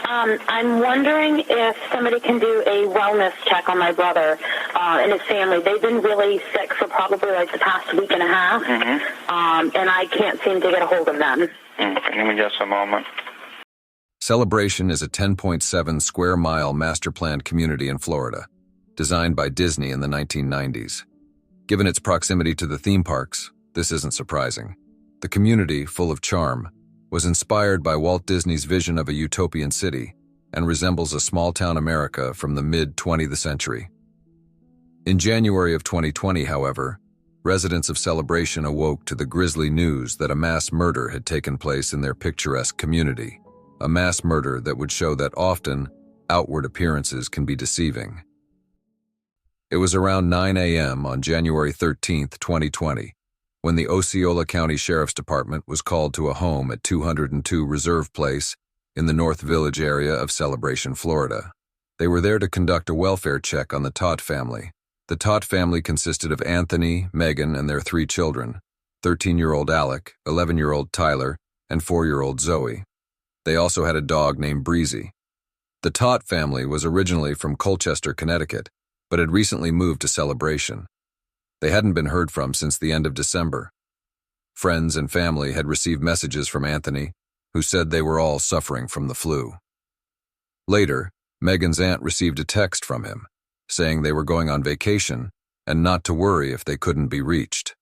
I'm wondering if somebody can do a wellness check on my brother and his family. They've been really sick for probably like the past week and a half, and I can't seem to get a hold of them. Give me just a moment. Celebration is a 10.7 square mile master planned community in Florida, designed by Disney in the 1990s. Given its proximity to the theme parks, this isn't surprising. The community, full of charm, was inspired by Walt Disney's vision of a utopian city and resembles a small-town America from the mid-20th century. In January of 2020, however, residents of Celebration awoke to the grisly news that a mass murder had taken place in their picturesque community, a mass murder that would show that often outward appearances can be deceiving. It was around 9 a.m. on January 13, 2020, when the Osceola County Sheriff's Department was called to a home at 202 Reserve Place in the North Village area of Celebration, Florida. They were there to conduct a welfare check on the Todt family. The Todt family consisted of Anthony, Megan, and their 3 children, 13-year-old Alec, 11-year-old Tyler, and 4-year-old Zoe. They also had a dog named Breezy. The Todt family was originally from Colchester, Connecticut, but had recently moved to Celebration. They hadn't been heard from since the end of December. Friends and family had received messages from Anthony, who said they were all suffering from the flu. Later, Megan's aunt received a text from him, saying they were going on vacation and not to worry if they couldn't be reached.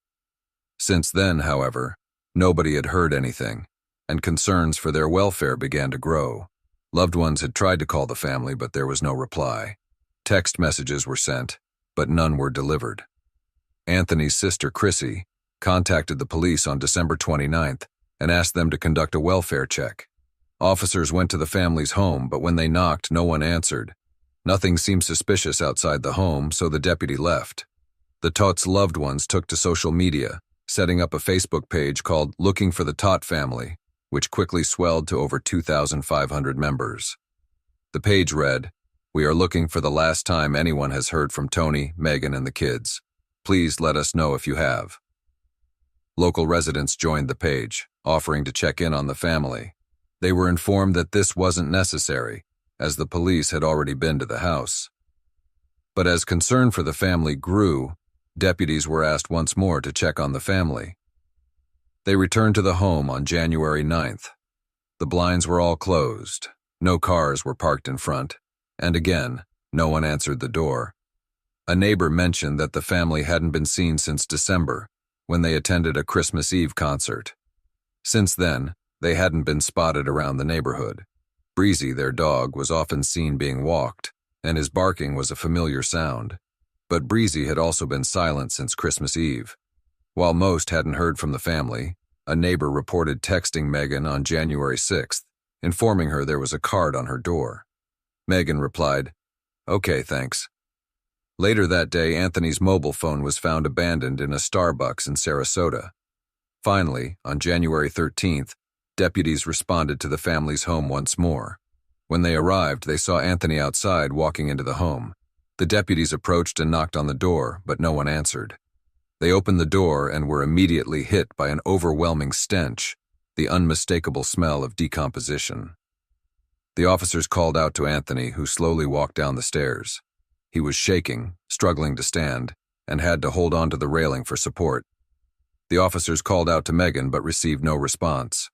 Since then, however, nobody had heard anything, and concerns for their welfare began to grow. Loved ones had tried to call the family, but there was no reply. Text messages were sent, but none were delivered. Anthony's sister, Chrissy, contacted the police on December 29th and asked them to conduct a welfare check. Officers went to the family's home, but when they knocked, no one answered. Nothing seemed suspicious outside the home, so the deputy left. The Todt's loved ones took to social media, setting up a Facebook page called Looking for the Todt Family, which quickly swelled to over 2,500 members. The page read, "We are looking for the last time anyone has heard from Tony, Megan, and the kids. Please let us know if you have." Local residents joined the page, offering to check in on the family. They were informed that this wasn't necessary, as the police had already been to the house. But as concern for the family grew, deputies were asked once more to check on the family. They returned to the home on January 9th. The blinds were all closed, no cars were parked in front, and again, no one answered the door. A neighbor mentioned that the family hadn't been seen since December, when they attended a Christmas Eve concert. Since then, they hadn't been spotted around the neighborhood. Breezy, their dog, was often seen being walked, and his barking was a familiar sound. But Breezy had also been silent since Christmas Eve. While most hadn't heard from the family, a neighbor reported texting Megan on January 6th, informing her there was a card on her door. Megan replied, "Okay, thanks." Later that day, Anthony's mobile phone was found abandoned in a Starbucks in Sarasota. Finally, on January 13th, deputies responded to the family's home once more. When they arrived, they saw Anthony outside walking into the home. The deputies approached and knocked on the door, but no one answered. They opened the door and were immediately hit by an overwhelming stench, the unmistakable smell of decomposition. The officers called out to Anthony, who slowly walked down the stairs. He was shaking, struggling to stand, and had to hold on to the railing for support. The officers called out to Megan but received no response.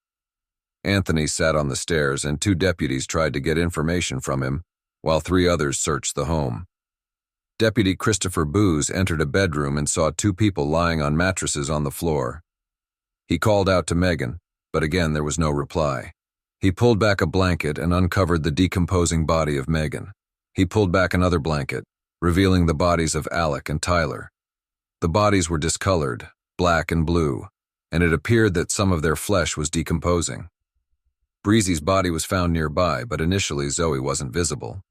Anthony sat on the stairs and 2 deputies tried to get information from him, while 3 others searched the home. Deputy Christopher Booz entered a bedroom and saw 2 people lying on mattresses on the floor. He called out to Megan, but again there was no reply. He pulled back a blanket and uncovered the decomposing body of Megan. He pulled back another blanket, revealing the bodies of Alec and Tyler. The bodies were discolored, black and blue, and it appeared that some of their flesh was decomposing. Breezy's body was found nearby, but initially Zoe wasn't visible.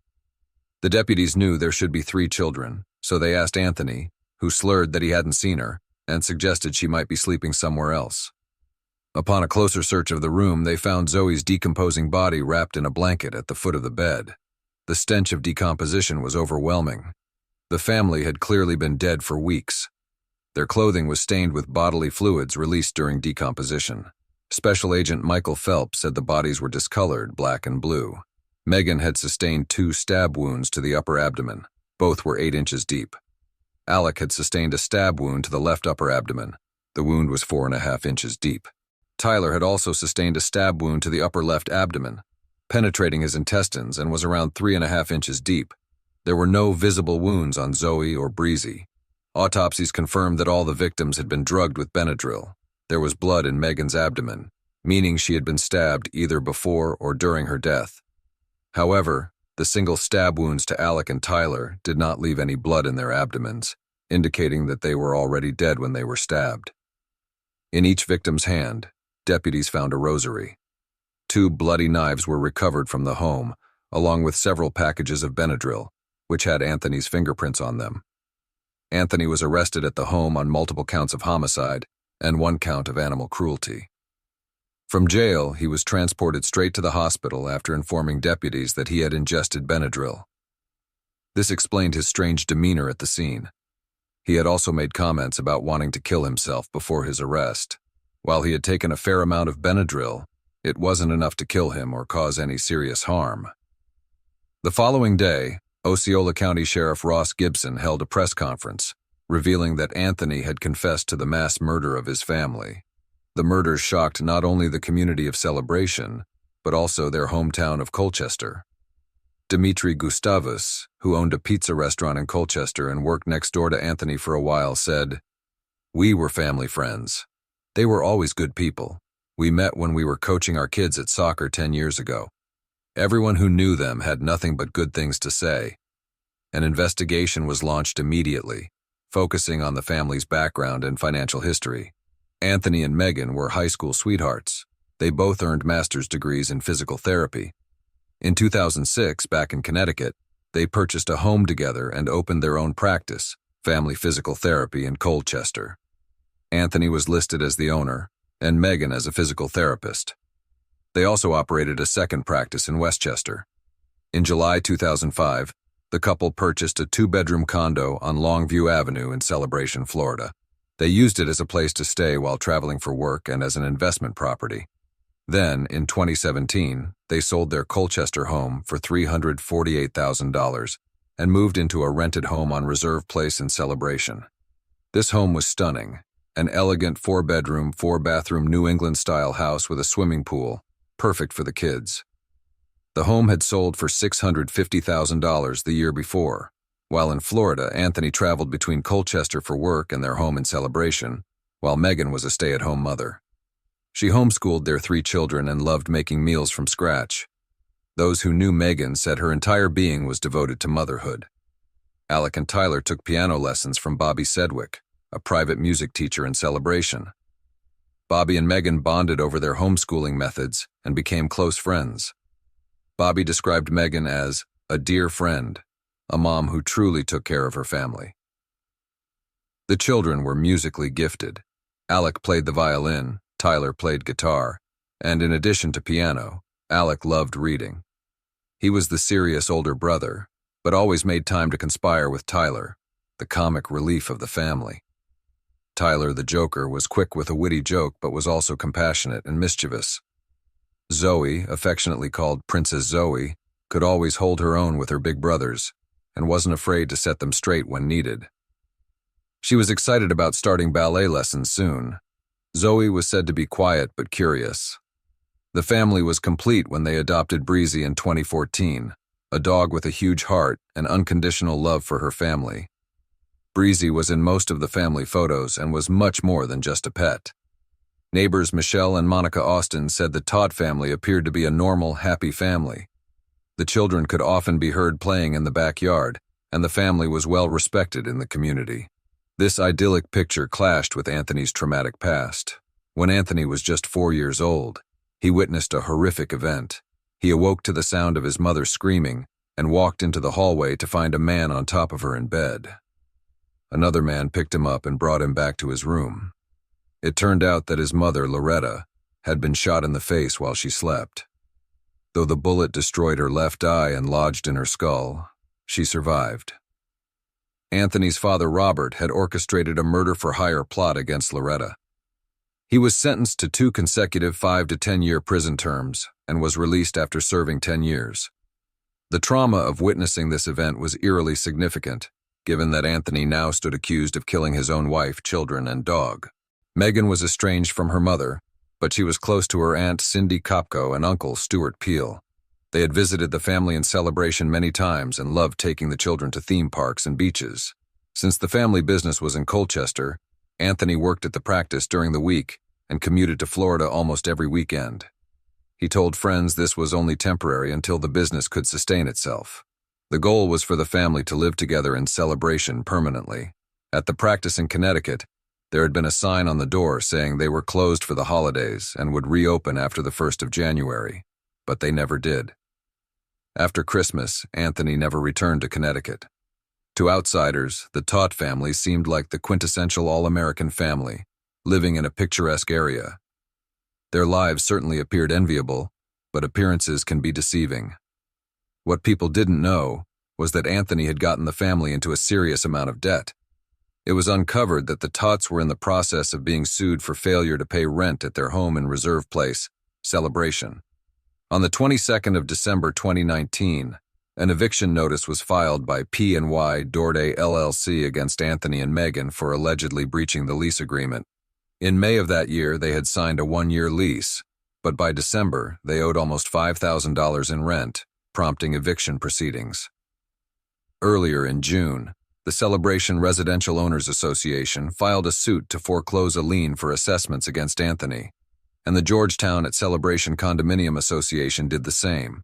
The deputies knew there should be 3 children, so they asked Anthony, who slurred that he hadn't seen her, and suggested she might be sleeping somewhere else. Upon a closer search of the room, they found Zoe's decomposing body wrapped in a blanket at the foot of the bed. The stench of decomposition was overwhelming. The family had clearly been dead for weeks. Their clothing was stained with bodily fluids released during decomposition. Special Agent Michael Phelps said the bodies were discolored, black and blue. Megan had sustained 2 stab wounds to the upper abdomen. Both were 8 inches deep. Alec had sustained a stab wound to the left upper abdomen. The wound was 4.5 inches deep. Tyler had also sustained a stab wound to the upper left abdomen, penetrating his intestines, and was around 3.5 inches deep. There were no visible wounds on Zoe or Breezy. Autopsies confirmed that all the victims had been drugged with Benadryl. There was blood in Megan's abdomen, meaning she had been stabbed either before or during her death. However, the single stab wounds to Alec and Tyler did not leave any blood in their abdomens, indicating that they were already dead when they were stabbed. In each victim's hand, deputies found a rosary. 2 bloody knives were recovered from the home, along with several packages of Benadryl, which had Anthony's fingerprints on them. Anthony was arrested at the home on multiple counts of homicide and 1 count of animal cruelty. From jail, he was transported straight to the hospital after informing deputies that he had ingested Benadryl. This explained his strange demeanor at the scene. He had also made comments about wanting to kill himself before his arrest. While he had taken a fair amount of Benadryl, it wasn't enough to kill him or cause any serious harm. The following day, Osceola County Sheriff Ross Gibson held a press conference, revealing that Anthony had confessed to the mass murder of his family. The murders shocked not only the community of Celebration, but also their hometown of Colchester. Dimitri Gustavus, who owned a pizza restaurant in Colchester and worked next door to Anthony for a while, said, "We were family friends. They were always good people. We met when we were coaching our kids at soccer 10 years ago. Everyone who knew them had nothing but good things to say. An investigation was launched immediately, focusing on the family's background and financial history. Anthony and Megan were high school sweethearts. They both earned master's degrees in physical therapy. In 2006, back in Connecticut, they purchased a home together and opened their own practice, Family Physical Therapy in Colchester. Anthony was listed as the owner, and Megan as a physical therapist. They also operated a second practice in Westchester. In July 2005, the couple purchased a 2-bedroom condo on Longview Avenue in Celebration, Florida. They used it as a place to stay while traveling for work and as an investment property. Then, in 2017, they sold their Colchester home for $348,000 and moved into a rented home on Reserve Place in Celebration. This home was stunning, an elegant 4-bedroom, 4-bathroom New England-style house with a swimming pool, perfect for the kids. The home had sold for $650,000 the year before. While in Florida, Anthony traveled between Colchester for work and their home in Celebration, while Megan was a stay-at-home mother. She homeschooled their 3 children and loved making meals from scratch. Those who knew Megan said her entire being was devoted to motherhood. Alec and Tyler took piano lessons from Bobby Sedgwick, a private music teacher in Celebration. Bobby and Megan bonded over their homeschooling methods and became close friends. Bobby described Megan as a dear friend, a mom who truly took care of her family. The children were musically gifted. Alec played the violin, Tyler played guitar, and in addition to piano, Alec loved reading. He was the serious older brother, but always made time to conspire with Tyler, the comic relief of the family. Tyler, the Joker, was quick with a witty joke but was also compassionate and mischievous. Zoe, affectionately called Princess Zoe, could always hold her own with her big brothers and wasn't afraid to set them straight when needed. She was excited about starting ballet lessons soon. Zoe was said to be quiet but curious. The family was complete when they adopted Breezy in 2014, a dog with a huge heart and unconditional love for her family. Breezy was in most of the family photos and was much more than just a pet. Neighbors Michelle and Monica Austin said the Todt family appeared to be a normal, happy family. The children could often be heard playing in the backyard, and the family was well respected in the community. This idyllic picture clashed with Anthony's traumatic past. When Anthony was just 4 years old, he witnessed a horrific event. He awoke to the sound of his mother screaming and walked into the hallway to find a man on top of her in bed. Another man picked him up and brought him back to his room. It turned out that his mother, Loretta, had been shot in the face while she slept. Though the bullet destroyed her left eye and lodged in her skull, she survived. Anthony's father, Robert, had orchestrated a murder-for-hire plot against Loretta. He was sentenced to 2 consecutive 5 to 10-year prison terms and was released after serving 10 years. The trauma of witnessing this event was eerily significant, given that Anthony now stood accused of killing his own wife, children, and dog. Megan was estranged from her mother, but she was close to her aunt Cindy Kopko and uncle Stuart Peel. They had visited the family in Celebration many times and loved taking the children to theme parks and beaches. Since the family business was in Colchester, Anthony worked at the practice during the week and commuted to Florida almost every weekend. He told friends this was only temporary until the business could sustain itself. The goal was for the family to live together in Celebration permanently. At the practice in Connecticut, there had been a sign on the door saying they were closed for the holidays and would reopen after the 1st of January, but they never did. After Christmas, Anthony never returned to Connecticut. To outsiders, the Todt family seemed like the quintessential all-American family, living in a picturesque area. Their lives certainly appeared enviable, but appearances can be deceiving. What people didn't know was that Anthony had gotten the family into a serious amount of debt. It was uncovered that the Todts were in the process of being sued for failure to pay rent at their home in Reserve Place, Celebration. On the 22nd of December 2019, an eviction notice was filed by P&Y Dorday LLC against Anthony and Megan for allegedly breaching the lease agreement. In May of that year, they had signed a 1-year lease, but by December, they owed almost $5,000 in rent, prompting eviction proceedings. Earlier in June, the Celebration Residential Owners Association filed a suit to foreclose a lien for assessments against Anthony, and the Georgetown at Celebration Condominium Association did the same.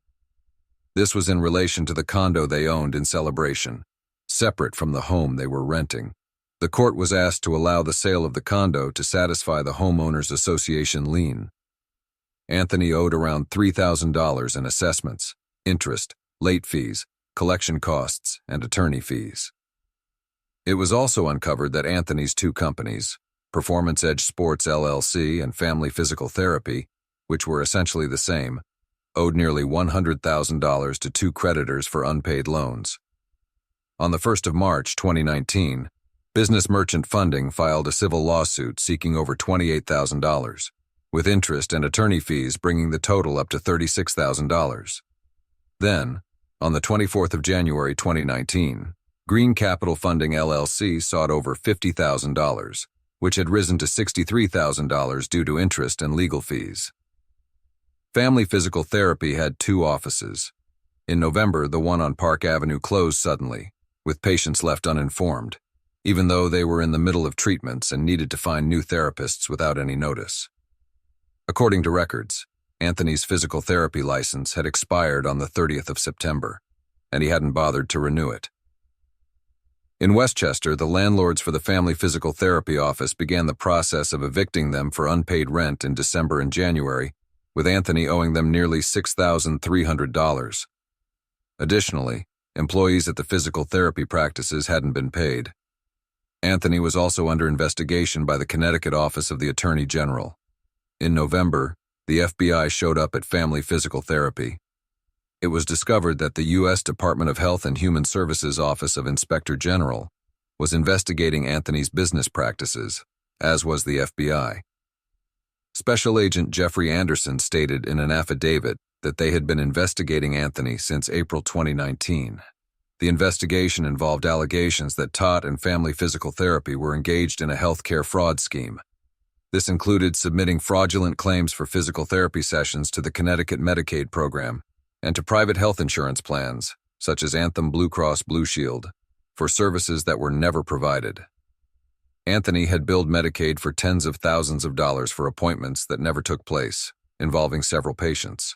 This was in relation to the condo they owned in Celebration, separate from the home they were renting. The court was asked to allow the sale of the condo to satisfy the Homeowners Association lien. Anthony owed around $3,000 in assessments, interest, late fees, collection costs, and attorney fees. It was also uncovered that Anthony's two companies, Performance Edge Sports LLC and Family Physical Therapy, which were essentially the same, owed nearly $100,000 to two creditors for unpaid loans. On the 1st of March 2019, Business Merchant Funding filed a civil lawsuit seeking over $28,000, with interest and attorney fees bringing the total up to $36,000. Then, on the 24th of January 2019, Green Capital Funding LLC sought over $50,000, which had risen to $63,000 due to interest and legal fees. Family Physical Therapy had two offices. In November, the one on Park Avenue closed suddenly, with patients left uninformed, even though they were in the middle of treatments and needed to find new therapists without any notice. According to records, Anthony's physical therapy license had expired on the 30th of September, and he hadn't bothered to renew it. In Westchester, the landlords for the Family Physical Therapy office began the process of evicting them for unpaid rent in December and January, with Anthony owing them nearly $6,300. Additionally, employees at the physical therapy practices hadn't been paid. Anthony was also under investigation by the Connecticut Office of the Attorney General. In November, the FBI showed up at Family Physical Therapy. It was discovered that the U.S. Department of Health and Human Services Office of Inspector General was investigating Anthony's business practices, as was the FBI. Special Agent Jeffrey Anderson stated in an affidavit that they had been investigating Anthony since April 2019. The investigation involved allegations that Todt and Family Physical Therapy were engaged in a healthcare fraud scheme. This included submitting fraudulent claims for physical therapy sessions to the Connecticut Medicaid program and to private health insurance plans, such as Anthem Blue Cross Blue Shield, for services that were never provided. Anthony had billed Medicaid for tens of thousands of dollars for appointments that never took place, involving several patients.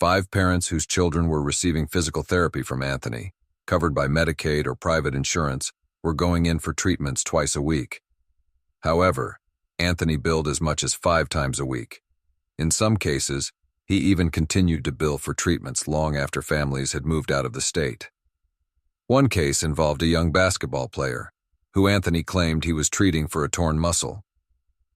5 parents whose children were receiving physical therapy from Anthony, covered by Medicaid or private insurance, were going in for treatments twice a week. However, Anthony billed as much as 5 times a week. In some cases, he even continued to bill for treatments long after families had moved out of the state. One case involved a young basketball player, who Anthony claimed he was treating for a torn muscle.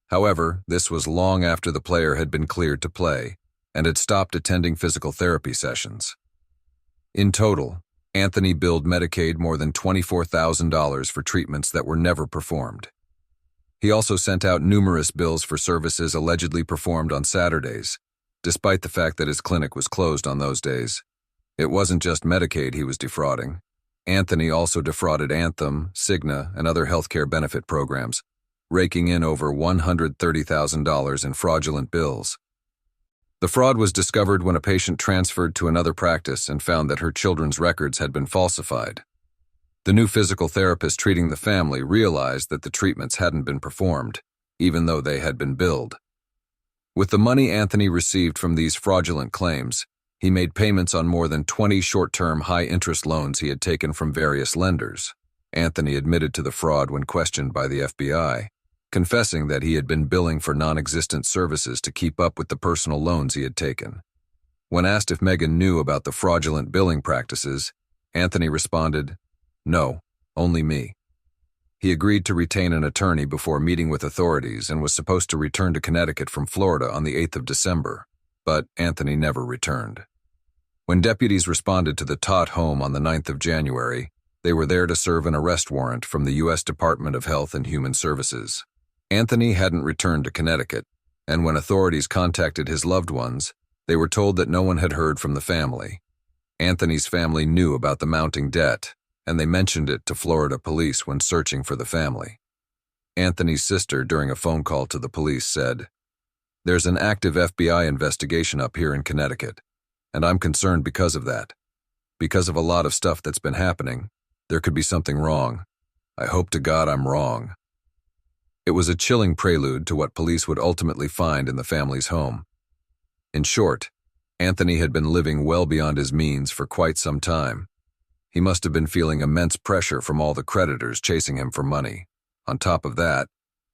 However, this was long after the player had been cleared to play and had stopped attending physical therapy sessions. In total, Anthony billed Medicaid more than $24,000 for treatments that were never performed. He also sent out numerous bills for services allegedly performed on Saturdays, despite the fact that his clinic was closed on those days. It wasn't just Medicaid he was defrauding. Anthony also defrauded Anthem, Cigna, and other healthcare benefit programs, raking in over $130,000 in fraudulent bills. The fraud was discovered when a patient transferred to another practice and found that her children's records had been falsified. The new physical therapist treating the family realized that the treatments hadn't been performed, even though they had been billed. With the money Anthony received from these fraudulent claims, he made payments on more than 20 short-term high-interest loans he had taken from various lenders. Anthony admitted to the fraud when questioned by the FBI, confessing that he had been billing for non-existent services to keep up with the personal loans he had taken. When asked if Megan knew about the fraudulent billing practices, Anthony responded, "No, only me." He agreed to retain an attorney before meeting with authorities and was supposed to return to Connecticut from Florida on the 8th of December, but Anthony never returned. When deputies responded to the Todt home on the 9th of January, they were there to serve an arrest warrant from the U.S. Department of Health and Human Services. Anthony hadn't returned to Connecticut, and when authorities contacted his loved ones, they were told that no one had heard from the family. Anthony's family knew about the mounting debt, and they mentioned it to Florida police when searching for the family. Anthony's sister, during a phone call to the police, said, "There's an active FBI investigation up here in Connecticut, and I'm concerned because of that. Because of a lot of stuff that's been happening, there could be something wrong. I hope to God I'm wrong." It was a chilling prelude to what police would ultimately find in the family's home. In short, Anthony had been living well beyond his means for quite some time. He must have been feeling immense pressure from all the creditors chasing him for money. On top of that,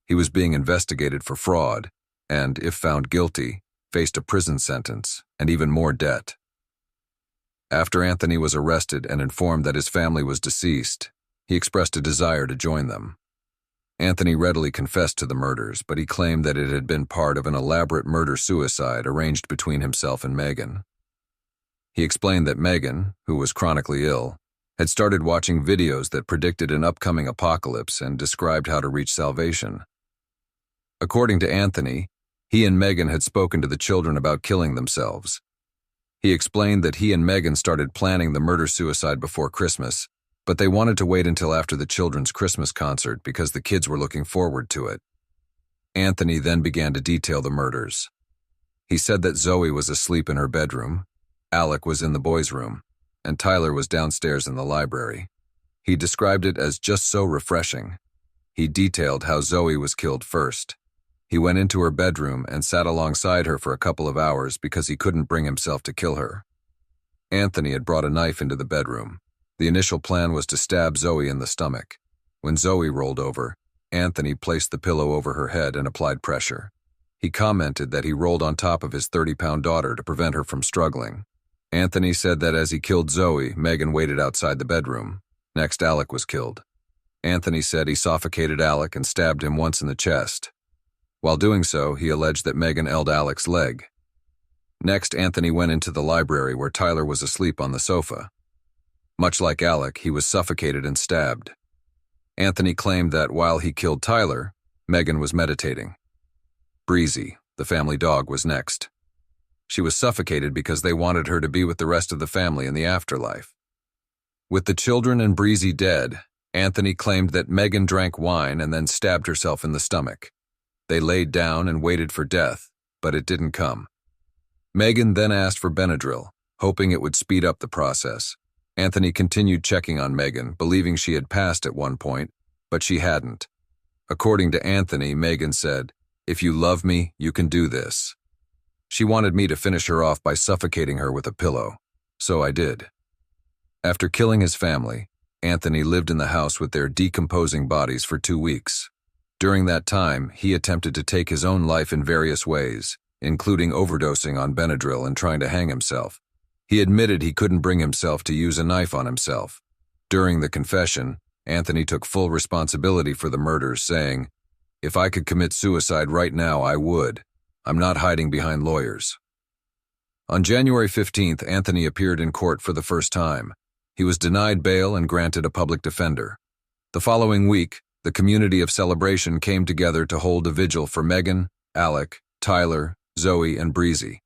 he was being investigated for fraud and, if found guilty, faced a prison sentence and even more debt. After Anthony was arrested and informed that his family was deceased, he expressed a desire to join them. Anthony readily confessed to the murders, but he claimed that it had been part of an elaborate murder-suicide arranged between himself and Megan. He explained that Megan, who was chronically ill, had started watching videos that predicted an upcoming apocalypse and described how to reach salvation. According to Anthony, he and Megan had spoken to the children about killing themselves. He explained that he and Megan started planning the murder-suicide before Christmas, but they wanted to wait until after the children's Christmas concert because the kids were looking forward to it. Anthony then began to detail the murders. He said that Zoe was asleep in her bedroom, Alec was in the boys' room, and Tyler was downstairs in the library. He described it as just so refreshing. He detailed how Zoe was killed first. He went into her bedroom and sat alongside her for a couple of hours because he couldn't bring himself to kill her. Anthony had brought a knife into the bedroom. The initial plan was to stab Zoe in the stomach. When Zoe rolled over, Anthony placed the pillow over her head and applied pressure. He commented that he rolled on top of his 30-pound daughter to prevent her from struggling. Anthony said that as he killed Zoe, Megan waited outside the bedroom. Next, Alec was killed. Anthony said he suffocated Alec and stabbed him once in the chest. While doing so, he alleged that Megan held Alec's leg. Next, Anthony went into the library where Tyler was asleep on the sofa. Much like Alec, he was suffocated and stabbed. Anthony claimed that while he killed Tyler, Megan was meditating. Breezy, the family dog, was next. She was suffocated because they wanted her to be with the rest of the family in the afterlife. With the children and Breezy dead, Anthony claimed that Megan drank wine and then stabbed herself in the stomach. They laid down and waited for death, but it didn't come. Megan then asked for Benadryl, hoping it would speed up the process. Anthony continued checking on Megan, believing she had passed at one point, but she hadn't. According to Anthony, Megan said, "If you love me, you can do this." She wanted me to finish her off by suffocating her with a pillow, so I did. After killing his family, Anthony lived in the house with their decomposing bodies for 2 weeks. During that time, he attempted to take his own life in various ways, including overdosing on Benadryl and trying to hang himself. He admitted he couldn't bring himself to use a knife on himself. During the confession, Anthony took full responsibility for the murders, saying, "If I could commit suicide right now, I would. I'm not hiding behind lawyers." On January 15th, Anthony appeared in court for the first time. He was denied bail and granted a public defender. The following week, the community of Celebration came together to hold a vigil for Megan, Alec, Tyler, Zoe, and Breezy.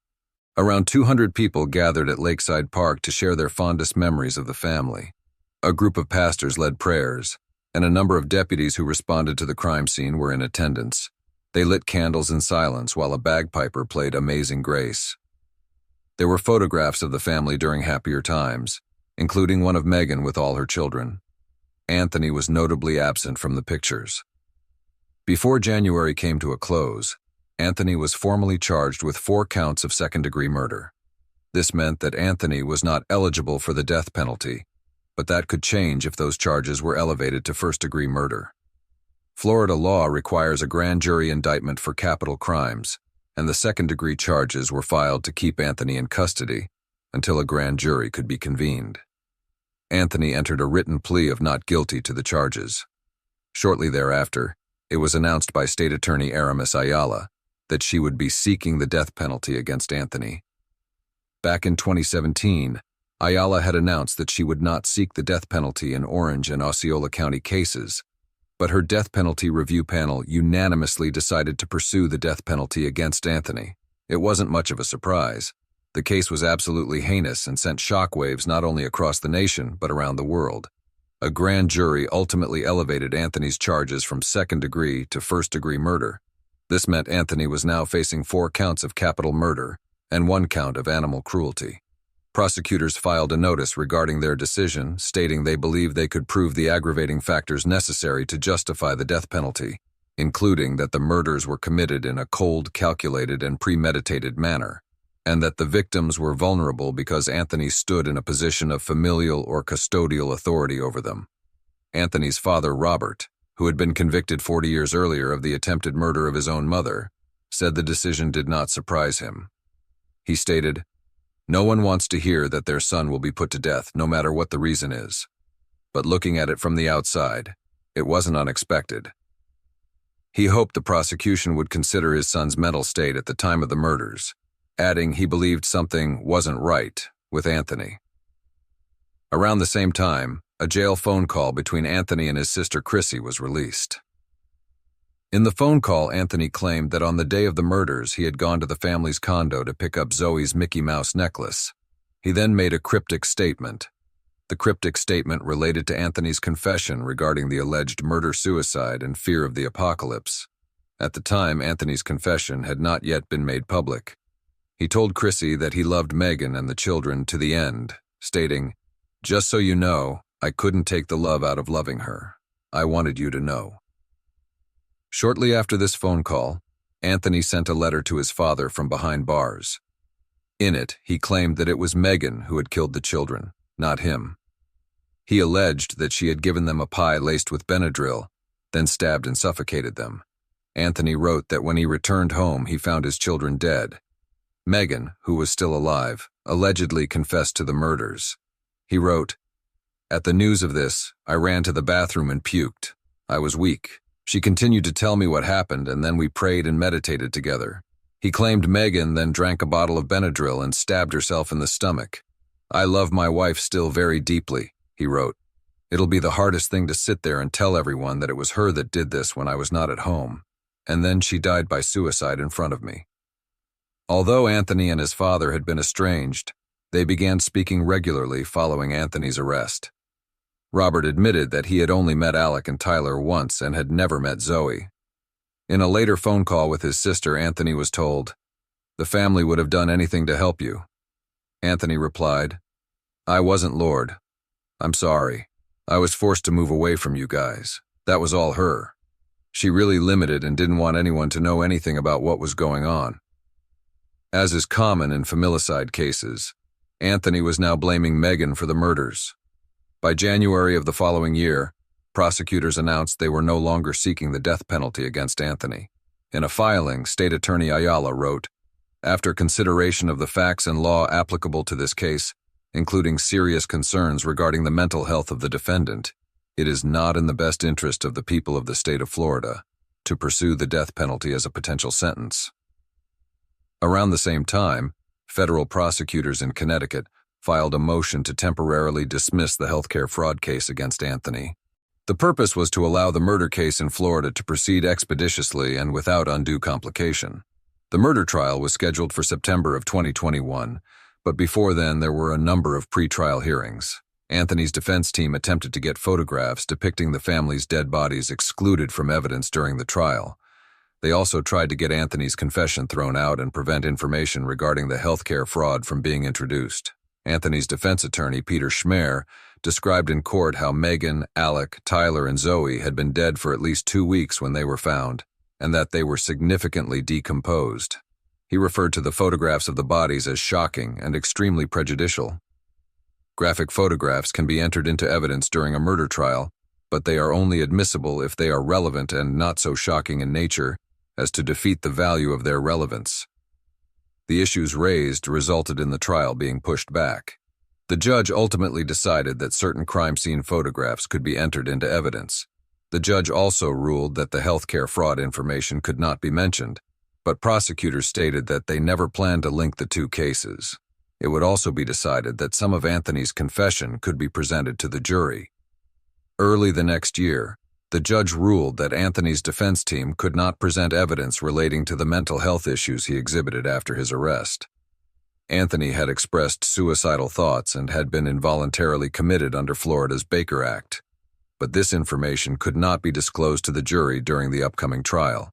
Around 200 people gathered at Lakeside Park to share their fondest memories of the family. A group of pastors led prayers, and a number of deputies who responded to the crime scene were in attendance. They lit candles in silence while a bagpiper played Amazing Grace. There were photographs of the family during happier times, including one of Megan with all her children. Anthony was notably absent from the pictures. Before January came to a close, Anthony was formally charged with 4 counts of second-degree murder. This meant that Anthony was not eligible for the death penalty, but that could change if those charges were elevated to first-degree murder. Florida law requires a grand jury indictment for capital crimes, and the second-degree charges were filed to keep Anthony in custody until a grand jury could be convened. Anthony entered a written plea of not guilty to the charges. Shortly thereafter, it was announced by State Attorney Aramis Ayala that she would be seeking the death penalty against Anthony. Back in 2017, Ayala had announced that she would not seek the death penalty in Orange and Osceola County cases, but her death penalty review panel unanimously decided to pursue the death penalty against Anthony. It wasn't much of a surprise. The case was absolutely heinous and sent shockwaves not only across the nation but around the world. A grand jury ultimately elevated Anthony's charges from second-degree to first-degree murder. This meant Anthony was now facing 4 counts of capital murder and 1 count of animal cruelty. Prosecutors filed a notice regarding their decision, stating they believed they could prove the aggravating factors necessary to justify the death penalty, including that the murders were committed in a cold, calculated, and premeditated manner, and that the victims were vulnerable because Anthony stood in a position of familial or custodial authority over them. Anthony's father, Robert, who had been convicted 40 years earlier of the attempted murder of his own mother, said the decision did not surprise him. He stated, "No one wants to hear that their son will be put to death, no matter what the reason is. But looking at it from the outside, it wasn't unexpected." He hoped the prosecution would consider his son's mental state at the time of the murders, adding he believed something wasn't right with Anthony. Around the same time, a jail phone call between Anthony and his sister Chrissy was released. In the phone call, Anthony claimed that on the day of the murders he had gone to the family's condo to pick up Zoe's Mickey Mouse necklace. He then made a cryptic statement. The cryptic statement related to Anthony's confession regarding the alleged murder-suicide and fear of the apocalypse. At the time, Anthony's confession had not yet been made public. He told Chrissy that he loved Megan and the children to the end, stating, "Just so you know, I couldn't take the love out of loving her. I wanted you to know." Shortly after this phone call, Anthony sent a letter to his father from behind bars. In it, he claimed that it was Megan who had killed the children, not him. He alleged that she had given them a pie laced with Benadryl, then stabbed and suffocated them. Anthony wrote that when he returned home, he found his children dead. Megan, who was still alive, allegedly confessed to the murders. He wrote, "At the news of this, I ran to the bathroom and puked. I was weak. She continued to tell me what happened, and then we prayed and meditated together." He claimed Megan then drank a bottle of Benadryl and stabbed herself in the stomach. "I love my wife still very deeply," he wrote. "It'll be the hardest thing to sit there and tell everyone that it was her that did this when I was not at home. And then she died by suicide in front of me." Although Anthony and his father had been estranged, they began speaking regularly following Anthony's arrest. Robert admitted that he had only met Alec and Tyler once and had never met Zoe. In a later phone call with his sister, Anthony was told, "The family would have done anything to help you." Anthony replied, "I wasn't, Lord. I'm sorry. I was forced to move away from you guys. That was all her. She really limited and didn't want anyone to know anything about what was going on." As is common in familicide cases, Anthony was now blaming Megan for the murders. By January of the following year, prosecutors announced they were no longer seeking the death penalty against Anthony. In a filing, State Attorney Ayala wrote, "After consideration of the facts and law applicable to this case, including serious concerns regarding the mental health of the defendant, it is not in the best interest of the people of the state of Florida to pursue the death penalty as a potential sentence." Around the same time, federal prosecutors in Connecticut filed a motion to temporarily dismiss the healthcare fraud case against Anthony. The purpose was to allow the murder case in Florida to proceed expeditiously and without undue complication. The murder trial was scheduled for September of 2021, but before then there were a number of pre-trial hearings. Anthony's defense team attempted to get photographs depicting the family's dead bodies excluded from evidence during the trial. They also tried to get Anthony's confession thrown out and prevent information regarding the healthcare fraud from being introduced. Anthony's defense attorney, Peter Schmer, described in court how Megan, Alec, Tyler, and Zoe had been dead for at least 2 weeks when they were found, and that they were significantly decomposed. He referred to the photographs of the bodies as shocking and extremely prejudicial. Graphic photographs can be entered into evidence during a murder trial, but they are only admissible if they are relevant and not so shocking in nature as to defeat the value of their relevance. The issues raised resulted in the trial being pushed back. The judge ultimately decided that certain crime scene photographs could be entered into evidence. The judge also ruled that the healthcare fraud information could not be mentioned, but prosecutors stated that they never planned to link the two cases. It would also be decided that some of Anthony's confession could be presented to the jury. Early the next year, the judge ruled that Anthony's defense team could not present evidence relating to the mental health issues he exhibited after his arrest. Anthony had expressed suicidal thoughts and had been involuntarily committed under Florida's Baker Act, but this information could not be disclosed to the jury during the upcoming trial.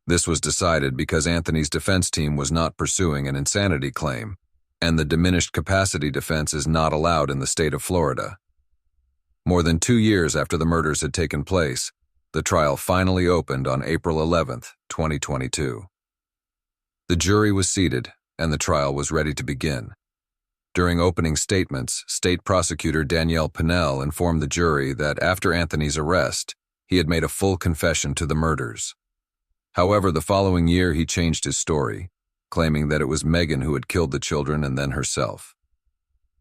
This was decided because Anthony's defense team was not pursuing an insanity claim, and the diminished capacity defense is not allowed in the state of Florida. More than 2 years after the murders had taken place, the trial finally opened on April 11, 2022. The jury was seated, and the trial was ready to begin. During opening statements, State Prosecutor Danielle Pinnell informed the jury that after Anthony's arrest, he had made a full confession to the murders. However, the following year he changed his story, claiming that it was Megan who had killed the children and then herself.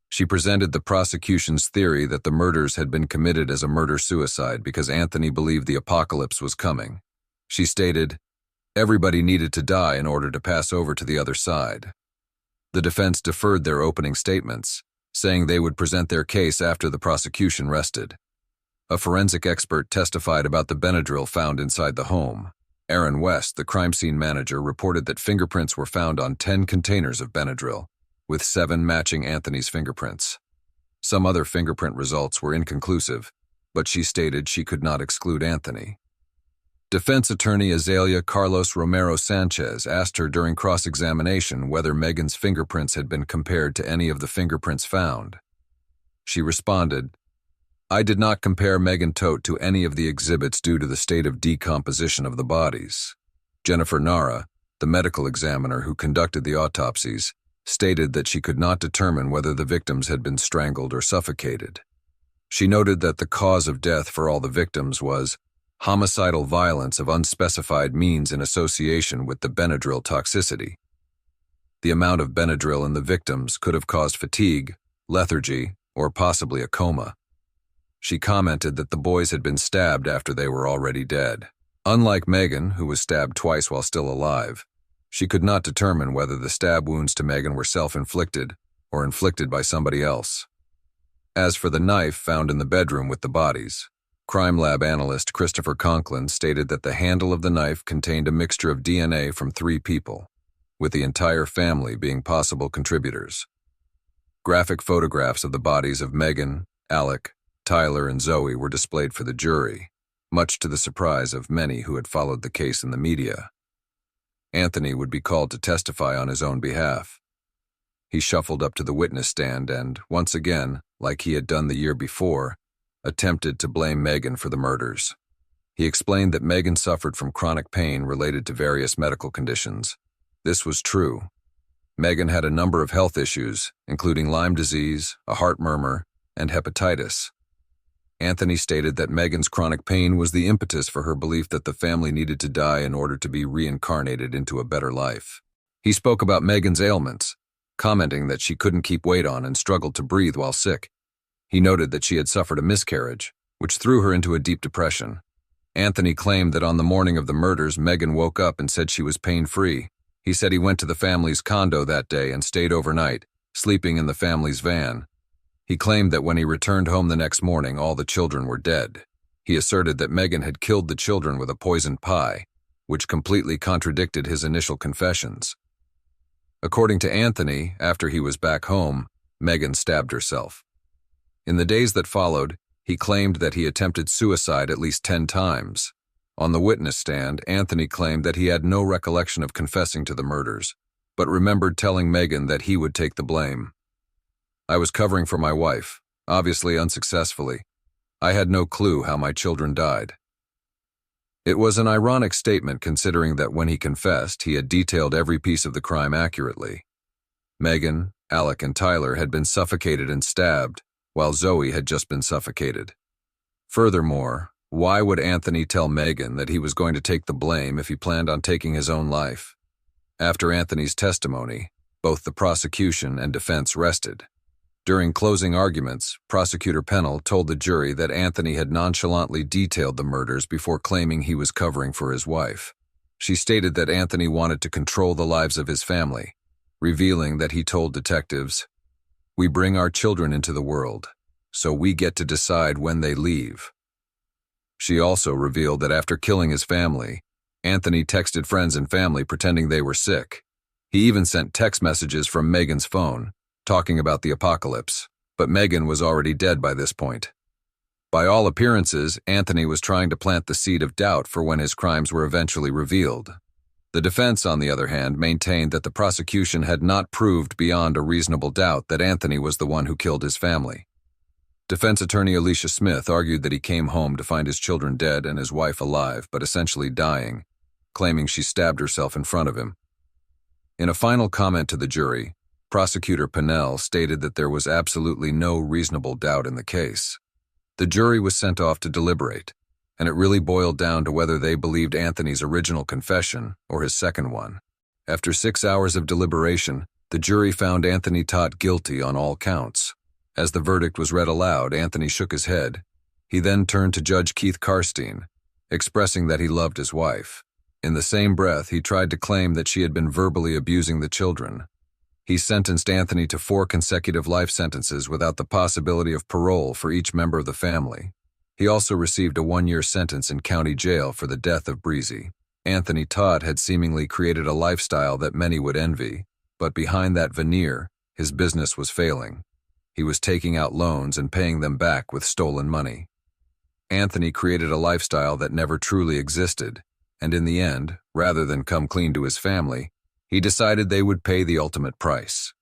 She presented the prosecution's theory that the murders had been committed as a murder-suicide because Anthony believed the apocalypse was coming. She stated, "Everybody needed to die in order to pass over to the other side." The defense deferred their opening statements, saying they would present their case after the prosecution rested. A forensic expert testified about the Benadryl found inside the home. Aaron West, the crime scene manager, reported that fingerprints were found on 10 containers of Benadryl, with 7 matching Anthony's fingerprints. Some other fingerprint results were inconclusive, but she stated she could not exclude Anthony. Defense attorney Azalea Carlos Romero Sanchez asked her during cross-examination whether Megan's fingerprints had been compared to any of the fingerprints found. She responded, "I did not compare Megan Todt to any of the exhibits due to the state of decomposition of the bodies." Jennifer Nara, the medical examiner who conducted the autopsies, stated that she could not determine whether the victims had been strangled or suffocated. She noted that the cause of death for all the victims was homicidal violence of unspecified means in association with the Benadryl toxicity. The amount of Benadryl in the victims could have caused fatigue, lethargy, or possibly a coma. She commented that the boys had been stabbed after they were already dead. Unlike Megan, who was stabbed twice while still alive, she could not determine whether the stab wounds to Megan were self-inflicted or inflicted by somebody else. As for the knife found in the bedroom with the bodies, crime lab analyst Christopher Conklin stated that the handle of the knife contained a mixture of DNA from 3 people, with the entire family being possible contributors. Graphic photographs of the bodies of Megan, Alec, Tyler, and Zoe were displayed for the jury, much to the surprise of many who had followed the case in the media. Anthony would be called to testify on his own behalf. He shuffled up to the witness stand and, once again, like he had done the year before, attempted to blame Megan for the murders. He explained that Megan suffered from chronic pain related to various medical conditions. This was true. Megan had a number of health issues, including Lyme disease, a heart murmur, and hepatitis. Anthony stated that Megan's chronic pain was the impetus for her belief that the family needed to die in order to be reincarnated into a better life. He spoke about Megan's ailments, commenting that she couldn't keep weight on and struggled to breathe while sick. He noted that she had suffered a miscarriage, which threw her into a deep depression. Anthony claimed that on the morning of the murders, Megan woke up and said she was pain-free. He said he went to the family's condo that day and stayed overnight, sleeping in the family's van. He claimed that when he returned home the next morning, all the children were dead. He asserted that Megan had killed the children with a poisoned pie, which completely contradicted his initial confessions. According to Anthony, after he was back home, Megan stabbed herself. In the days that followed, he claimed that he attempted suicide at least 10 times. On the witness stand, Anthony claimed that he had no recollection of confessing to the murders, but remembered telling Megan that he would take the blame. "I was covering for my wife, obviously unsuccessfully. I had no clue how my children died." It was an ironic statement considering that when he confessed, he had detailed every piece of the crime accurately. Megan, Alec, and Tyler had been suffocated and stabbed, while Zoe had just been suffocated. Furthermore, why would Anthony tell Megan that he was going to take the blame if he planned on taking his own life? After Anthony's testimony, both the prosecution and defense rested. During closing arguments, Prosecutor Pennell told the jury that Anthony had nonchalantly detailed the murders before claiming he was covering for his wife. She stated that Anthony wanted to control the lives of his family, revealing that he told detectives, "We bring our children into the world, so we get to decide when they leave." She also revealed that after killing his family, Anthony texted friends and family pretending they were sick. He even sent text messages from Megan's phone, talking about the apocalypse, but Megan was already dead by this point. By all appearances, Anthony was trying to plant the seed of doubt for when his crimes were eventually revealed. The defense, on the other hand, maintained that the prosecution had not proved beyond a reasonable doubt that Anthony was the one who killed his family. Defense attorney Alicia Smith argued that he came home to find his children dead and his wife alive, but essentially dying, claiming she stabbed herself in front of him. In a final comment to the jury, Prosecutor Pennell stated that there was absolutely no reasonable doubt in the case. The jury was sent off to deliberate, and it really boiled down to whether they believed Anthony's original confession or his second one. After 6 hours of deliberation, the jury found Anthony Todt guilty on all counts. As the verdict was read aloud, Anthony shook his head. He then turned to Judge Keith Karstein, expressing that he loved his wife. In the same breath, he tried to claim that she had been verbally abusing the children. He sentenced Anthony to 4 consecutive life sentences without the possibility of parole for each member of the family. He also received a 1-year sentence in county jail for the death of Breezy. Anthony Todt had seemingly created a lifestyle that many would envy, but behind that veneer, his business was failing. He was taking out loans and paying them back with stolen money. Anthony created a lifestyle that never truly existed, and in the end, rather than come clean to his family, he decided they would pay the ultimate price.